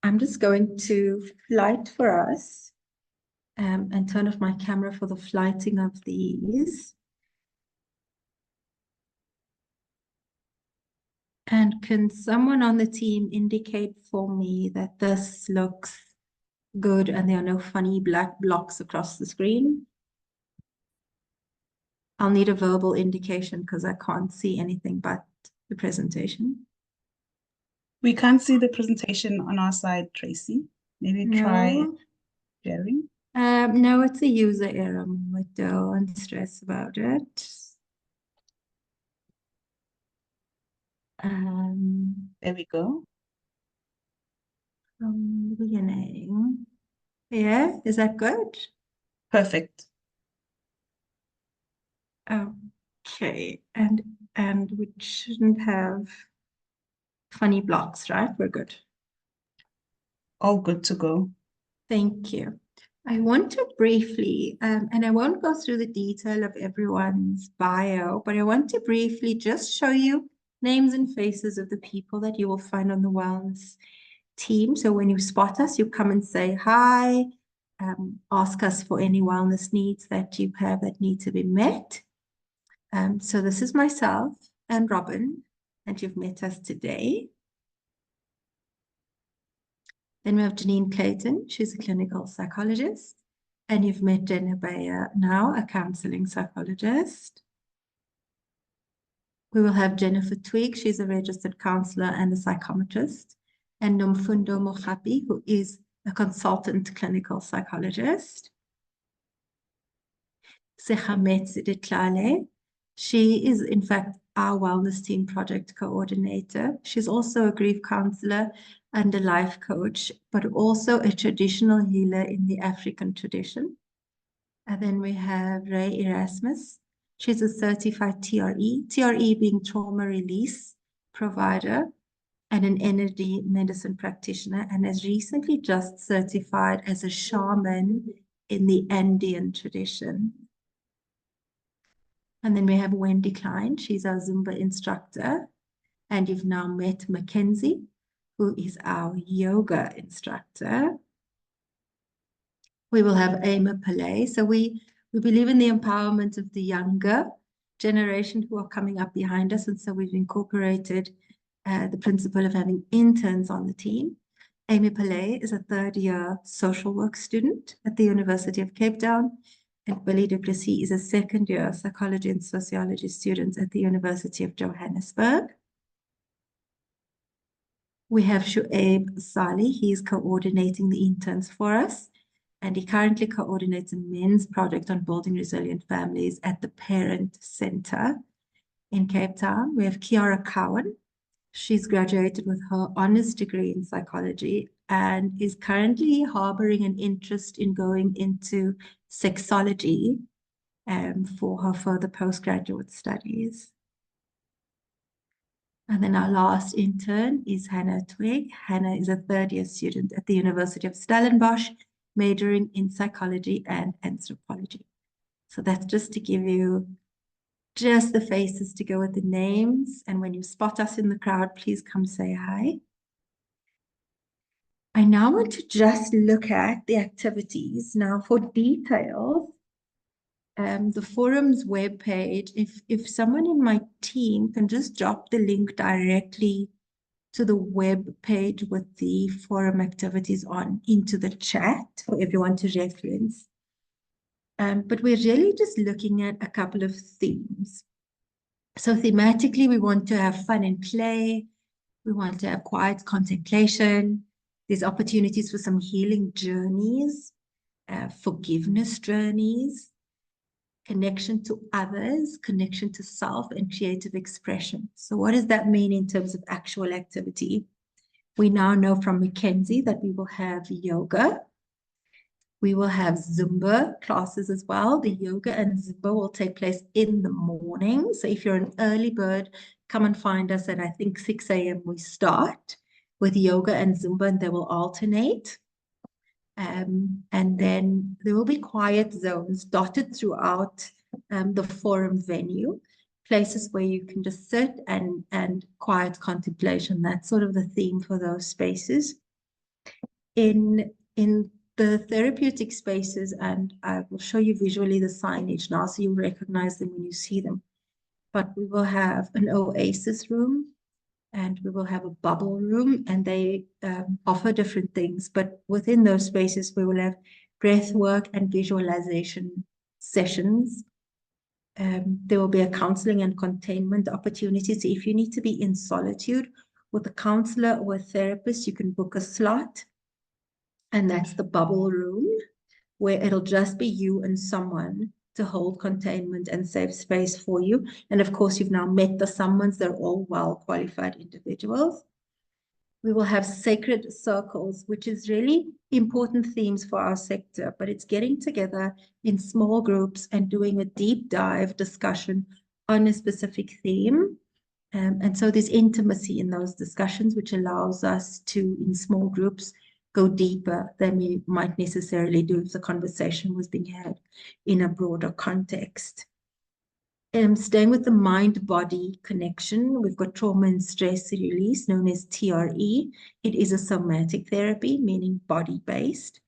I'm just going to flight for us and turn off my camera for the flighting of these. And can someone on the team indicate for me that this looks good and there are no funny black blocks across the screen? I'll need a verbal indication because I can't see anything but the presentation. We can't see the presentation on our side, Tracy. Maybe try sharing. No, it's a user error. Don't stress about it. There we go. From the beginning. Yeah, is that good? Perfect. Okay, and we shouldn't have funny blocks, right? We're good. All good to go. Thank you. I want to briefly, and I won't go through the detail of everyone's bio, but I want to briefly just show you names and faces of the people that you will find on the Wellness team. So when you spot us, you come and say hi, ask us for any wellness needs that you have that need to be met. So this is myself and Robin, and you've met us today. Then we have Janine Clayton. She's a clinical psychologist. And you've met Jenna Bayer now, a counseling psychologist. We will have Jennifer Twig. She's a registered counselor and a psychometrist. And Nomfundo Mohapi, who is a consultant clinical psychologist. Sehamet Siditlale. She is, in fact, our wellness team project coordinator. She's also a grief counselor and a life coach, but also a traditional healer in the African tradition. And then we have Ray Erasmus. She's a certified TRE being trauma release provider and an energy medicine practitioner, and has recently just certified as a shaman in the Andean tradition. And then we have Wendy Klein. She's our Zumba instructor. And you've now met Mackenzie, who is our yoga instructor. We will have Emma Pillay. So we believe in the empowerment of the younger generation who are coming up behind us. And so we've incorporated the principle of having interns on the team. Amy Pillay is a third-year social work student at the University of Cape Town. And Billy du Plessis is a second-year psychology and sociology student at the University of Johannesburg. We have Shuaib Sali. He is coordinating the interns for us. And he currently coordinates a men's project on building resilient families at the Parent Center in Cape Town. We have Kiara Cowan. She's graduated with her honors degree in psychology and is currently harboring an interest in going into sexology for her further postgraduate studies. And then our last intern is Hannah Twig. Hannah is a third-year student at the University of Stellenbosch, majoring in psychology and anthropology. So that's just to give you just the faces to go with the names. And when you spot us in the crowd, please come say hi. I now want to just look at the activities. Now for details, the forum's webpage, if someone in my team can just drop the link directly to the web page with the forum activities on into the chat for everyone to reference. But we're really just looking at a couple of themes. So thematically, we want to have fun and play. We want to have quiet contemplation. There's opportunities for some healing journeys, forgiveness journeys, connection to others, connection to self, and creative expression. So what does that mean in terms of actual activity? We now know from Mackenzie that we will have yoga. We will have Zumba classes as well. The yoga and Zumba will take place in the morning. So if you're an early bird, come and find us at, I think, 6 a.m. we start with yoga and Zumba, and they will alternate. And then there will be quiet zones dotted throughout the forum venue, places where you can just sit and quiet contemplation. That's sort of the theme for those spaces. In the therapeutic spaces, and I will show you visually the signage now so you'll recognize them when you see them. But we will have an oasis room, and we will have a bubble room, and they offer different things. But within those spaces, we will have breath work and visualization sessions. There will be a counseling and containment opportunity. So if you need to be in solitude with a counselor or a therapist, you can book a slot. And that's the bubble room, where it'll just be you and someone to hold containment and safe space for you. And of course, you've now met the someones. They're all well-qualified individuals. We will have sacred circles, which is really important themes for our sector, but it's getting together in small groups and doing a deep dive discussion on a specific theme. And so there's intimacy in those discussions, which allows us to, in small groups, go deeper than we might necessarily do if the conversation was being had in a broader context. Staying with the mind-body connection, we've got trauma and stress release, known as TRE. It is a somatic therapy, meaning body-based.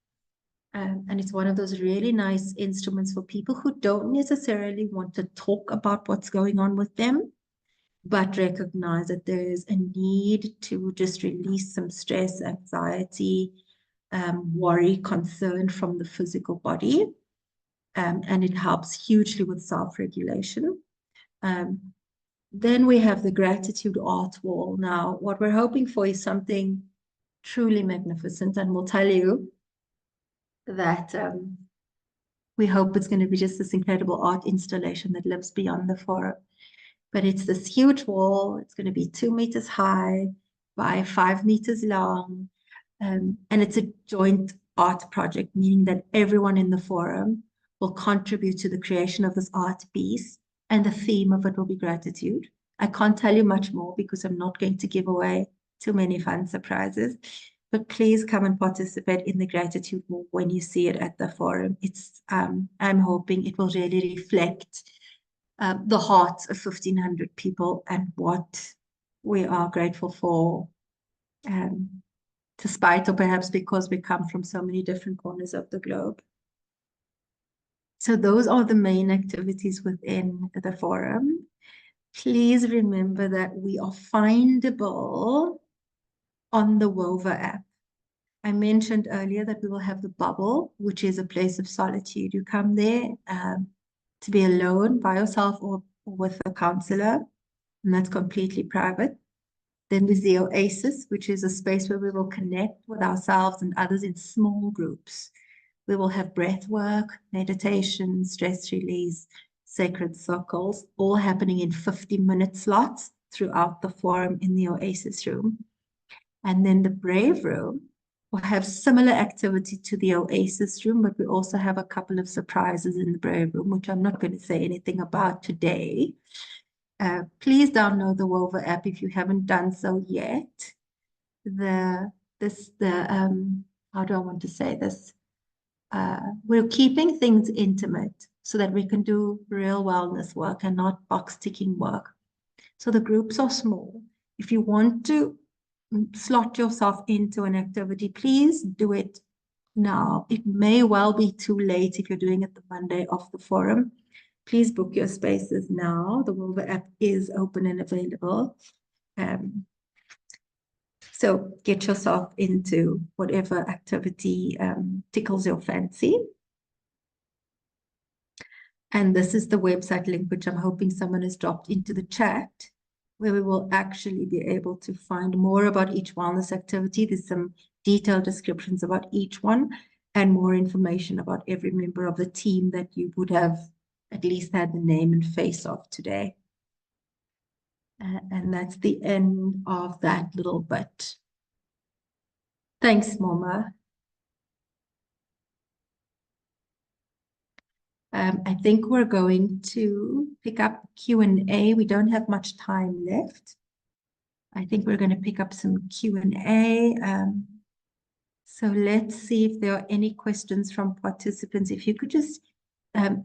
And it's one of those really nice instruments for people who don't necessarily want to talk about what's going on with them, but recognize that there is a need to just release some stress, anxiety, worry, concern from the physical body. And it helps hugely with self-regulation. Then we have the gratitude art wall. Now, what we're hoping for is something truly magnificent, and we'll tell you that we hope it's going to be just this incredible art installation that lives beyond the forum. But it's this huge wall. It's going to be 2 meters high by 5 meters long. And it's a joint art project, meaning that everyone in the forum will contribute to the creation of this art piece. And the theme of it will be gratitude. I can't tell you much more because I'm not going to give away too many fun surprises. But please come and participate in the gratitude walk when you see it at the forum. It's I'm hoping it will really reflect the hearts of 1,500 people and what we are grateful for, despite or perhaps because we come from so many different corners of the globe. So those are the main activities within the forum. Please remember that we are findable on the WOVA app. I mentioned earlier that we will have the bubble, which is a place of solitude. You come there to be alone by yourself or with a counselor, and that's completely private. Then there's the oasis, which is a space where we will connect with ourselves and others in small groups. We will have breath work, meditation, stress release, sacred circles, all happening in 50-minute slots throughout the forum in the oasis room. And then the brave room will have similar activity to the oasis room, but we also have a couple of surprises in the brave room, which I'm not going to say anything about today. Please download the WOVA app if you haven't done so yet. How do I want to say this? We're keeping things intimate so that we can do real wellness work and not box ticking work. So the groups are small. If you want to slot yourself into an activity, please do it now. It may well be too late if you're doing it the Monday of the forum. Please book your spaces now. The WOVA app is open and available. So get yourself into whatever activity tickles your fancy. And this is the website link, which I'm hoping someone has dropped into the chat, where we will actually be able to find more about each wellness activity. There's some detailed descriptions about each one and more information about every member of the team that you would have at least had the name and face of today. And that's the end of that little bit. Thanks, Moma. I think we're going to pick up Q&A. We don't have much time left. I think we're going to pick up some Q&A. So let's see if there are any questions from participants. If you could just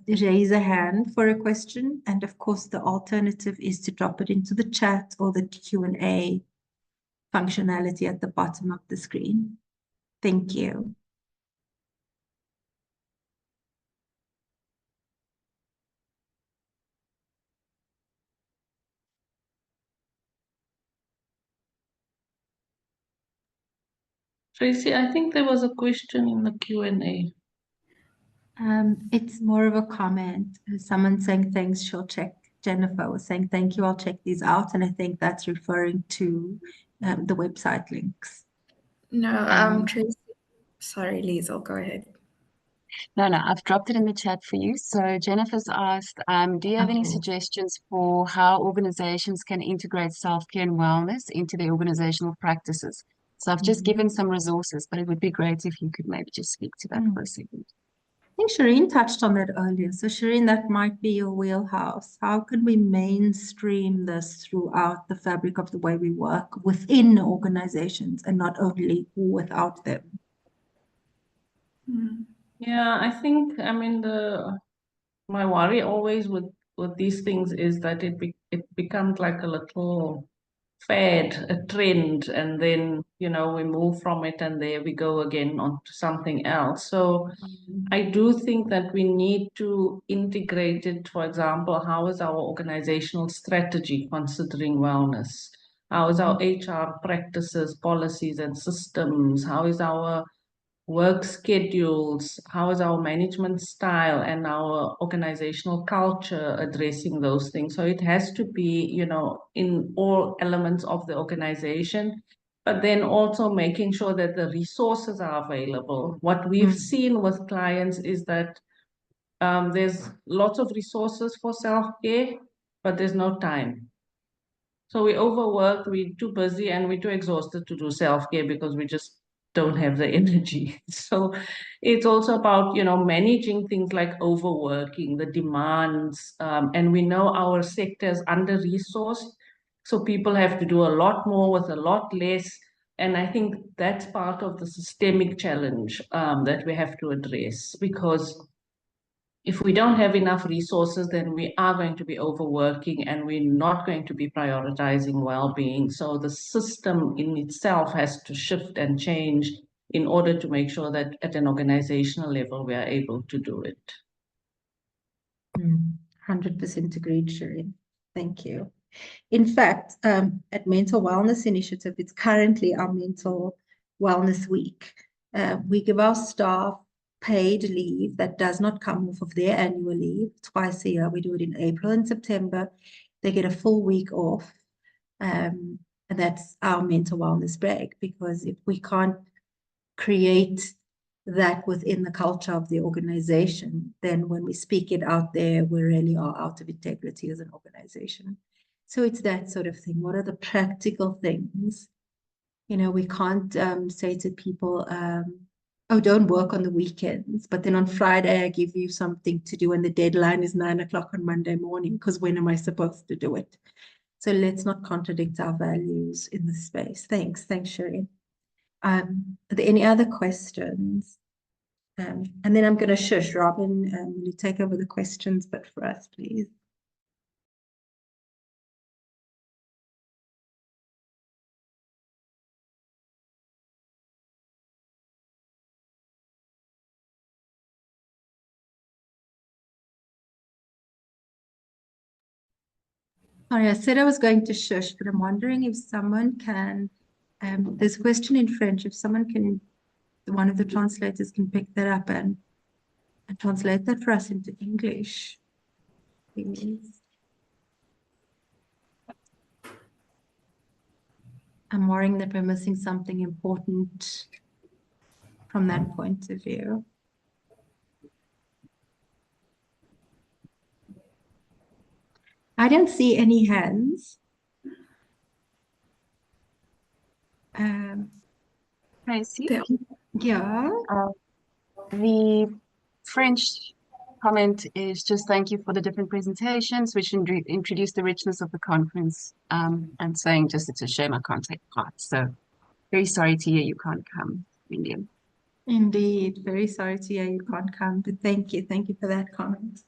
raise a hand for a question. And of course, the alternative is to drop it into the chat or the Q&A functionality at the bottom of the screen. Thank you. Tracy, I think there was a question in the Q&A. It's more of a comment. Someone saying thanks, she'll check. Jennifer was saying thank you, I'll check these out. And I think that's referring to the website links. No, Tracy, sorry, Liesl, go ahead. No, I've dropped it in the chat for you. So Jennifer's asked, do you have any suggestions for how organizations can integrate self-care and wellness into their organizational practices? So I've just given some resources, but it would be great if you could maybe just speak to that for a second. I think Shireen touched on that earlier. So Shireen, that might be your wheelhouse. How can we mainstream this throughout the fabric of the way we work within organizations and not only without them? Yeah, I think, I mean, my worry always with with these things is that it becomes like a little fad, a trend, and then we move from it and there we go again on to something else. So I do think that we need to integrate it. For example, how is our organizational strategy considering wellness? How is our HR practices, policies, and systems? How is our work schedules? How is our management style and our organizational culture addressing those things? So it has to be, in all elements of the organization, but then also making sure that the resources are available. What we've seen with clients is that there's lots of resources for self-care, but there's no time. So we're overworked, we're too busy, and we're too exhausted to do self-care because we just don't have the energy. So it's also about, managing things like overworking, the demands, and we know our sector is under-resourced, so people have to do a lot more with a lot less. And I think that's part of the systemic challenge that we have to address, because if we don't have enough resources, then we are going to be overworking and we're not going to be prioritizing well-being. So the system in itself has to shift and change in order to make sure that at an organizational level, we are able to do it. 100% agreed, Shireen. Thank you. In fact, at Mental Wellness Initiative, it's currently our Mental Wellness Week. We give our staff paid leave that does not come off of their annual leave twice a year. We do it in April and September. They get a full week off. And that's our mental wellness break, because if we can't create that within the culture of the organization, then when we speak it out there, we really are out of integrity as an organization. So it's that sort of thing. What are the practical things? We can't say to people, oh, don't work on the weekends, but then on Friday I give you something to do and the deadline is 9 o'clock on Monday morning, because when am I supposed to do it? So let's not contradict our values in this space. Thanks, Shireen. Are there any other questions? And then I'm going to shush. Robin, will you take over the questions, but for us, please? Sorry, I said I was going to shush, but I'm wondering if someone can, there's a question in French, if someone can, one of the translators can pick that up and translate that for us into English, please. I'm worrying that we're missing something important from that point of view. I don't see any hands. Tracy? Yeah. The French comment is just thank you for the different presentations, which introduce the richness of the conference, and saying just it's a shame I can't take part. So very sorry to hear you can't come, William. Indeed, very sorry to hear you can't come, but thank you for that comment.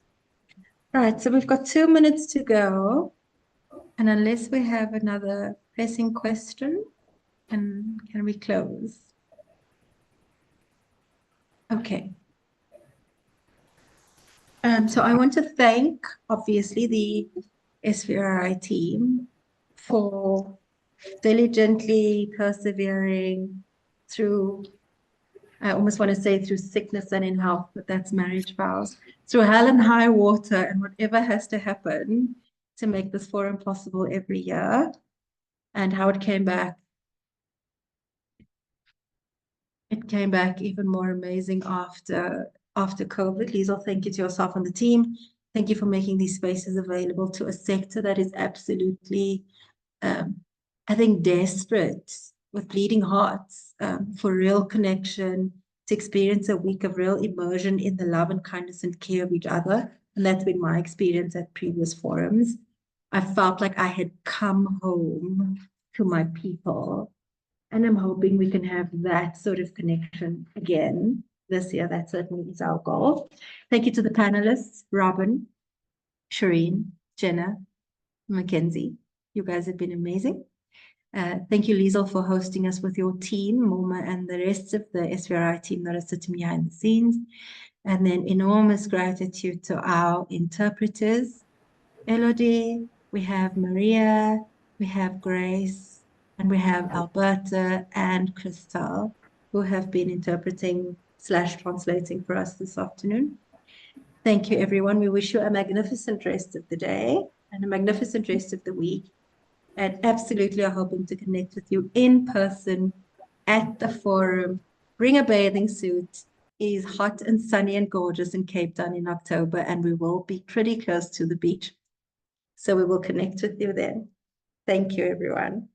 All right, so we've got 2 minutes to go, and unless we have another pressing question, can we close? Okay. So I want to thank, obviously, the SVRI team for diligently persevering through, I almost want to say through sickness and in health, but that's marriage vows, through hell and high water and whatever has to happen to make this forum possible every year, and how it came back. It came back even more amazing after COVID. Liesl, thank you to yourself and the team. Thank you for making these spaces available to a sector that is absolutely, I think, desperate with bleeding hearts for real connection, to experience a week of real immersion in the love and kindness and care of each other. And that's been my experience at previous forums. I felt like I had come home to my people. And I'm hoping we can have that sort of connection again this year. That certainly is our goal. Thank you to the panelists, Robin, Shireen, Jenna, Mackenzie. You guys have been amazing. Thank you, Liesel, for hosting us with your team, Moma, and the rest of the SVRI team that are sitting behind the scenes. And then enormous gratitude to our interpreters, Elodie, we have Maria, we have Grace, and we have Alberta and Crystal, who have been interpreting/translating for us this afternoon. Thank you, everyone. We wish you a magnificent rest of the day and a magnificent rest of the week. And absolutely are hoping to connect with you in person at the forum. Bring a bathing suit. It is hot and sunny and gorgeous in Cape Town in October, and we will be pretty close to the beach. So we will connect with you then. Thank you, everyone.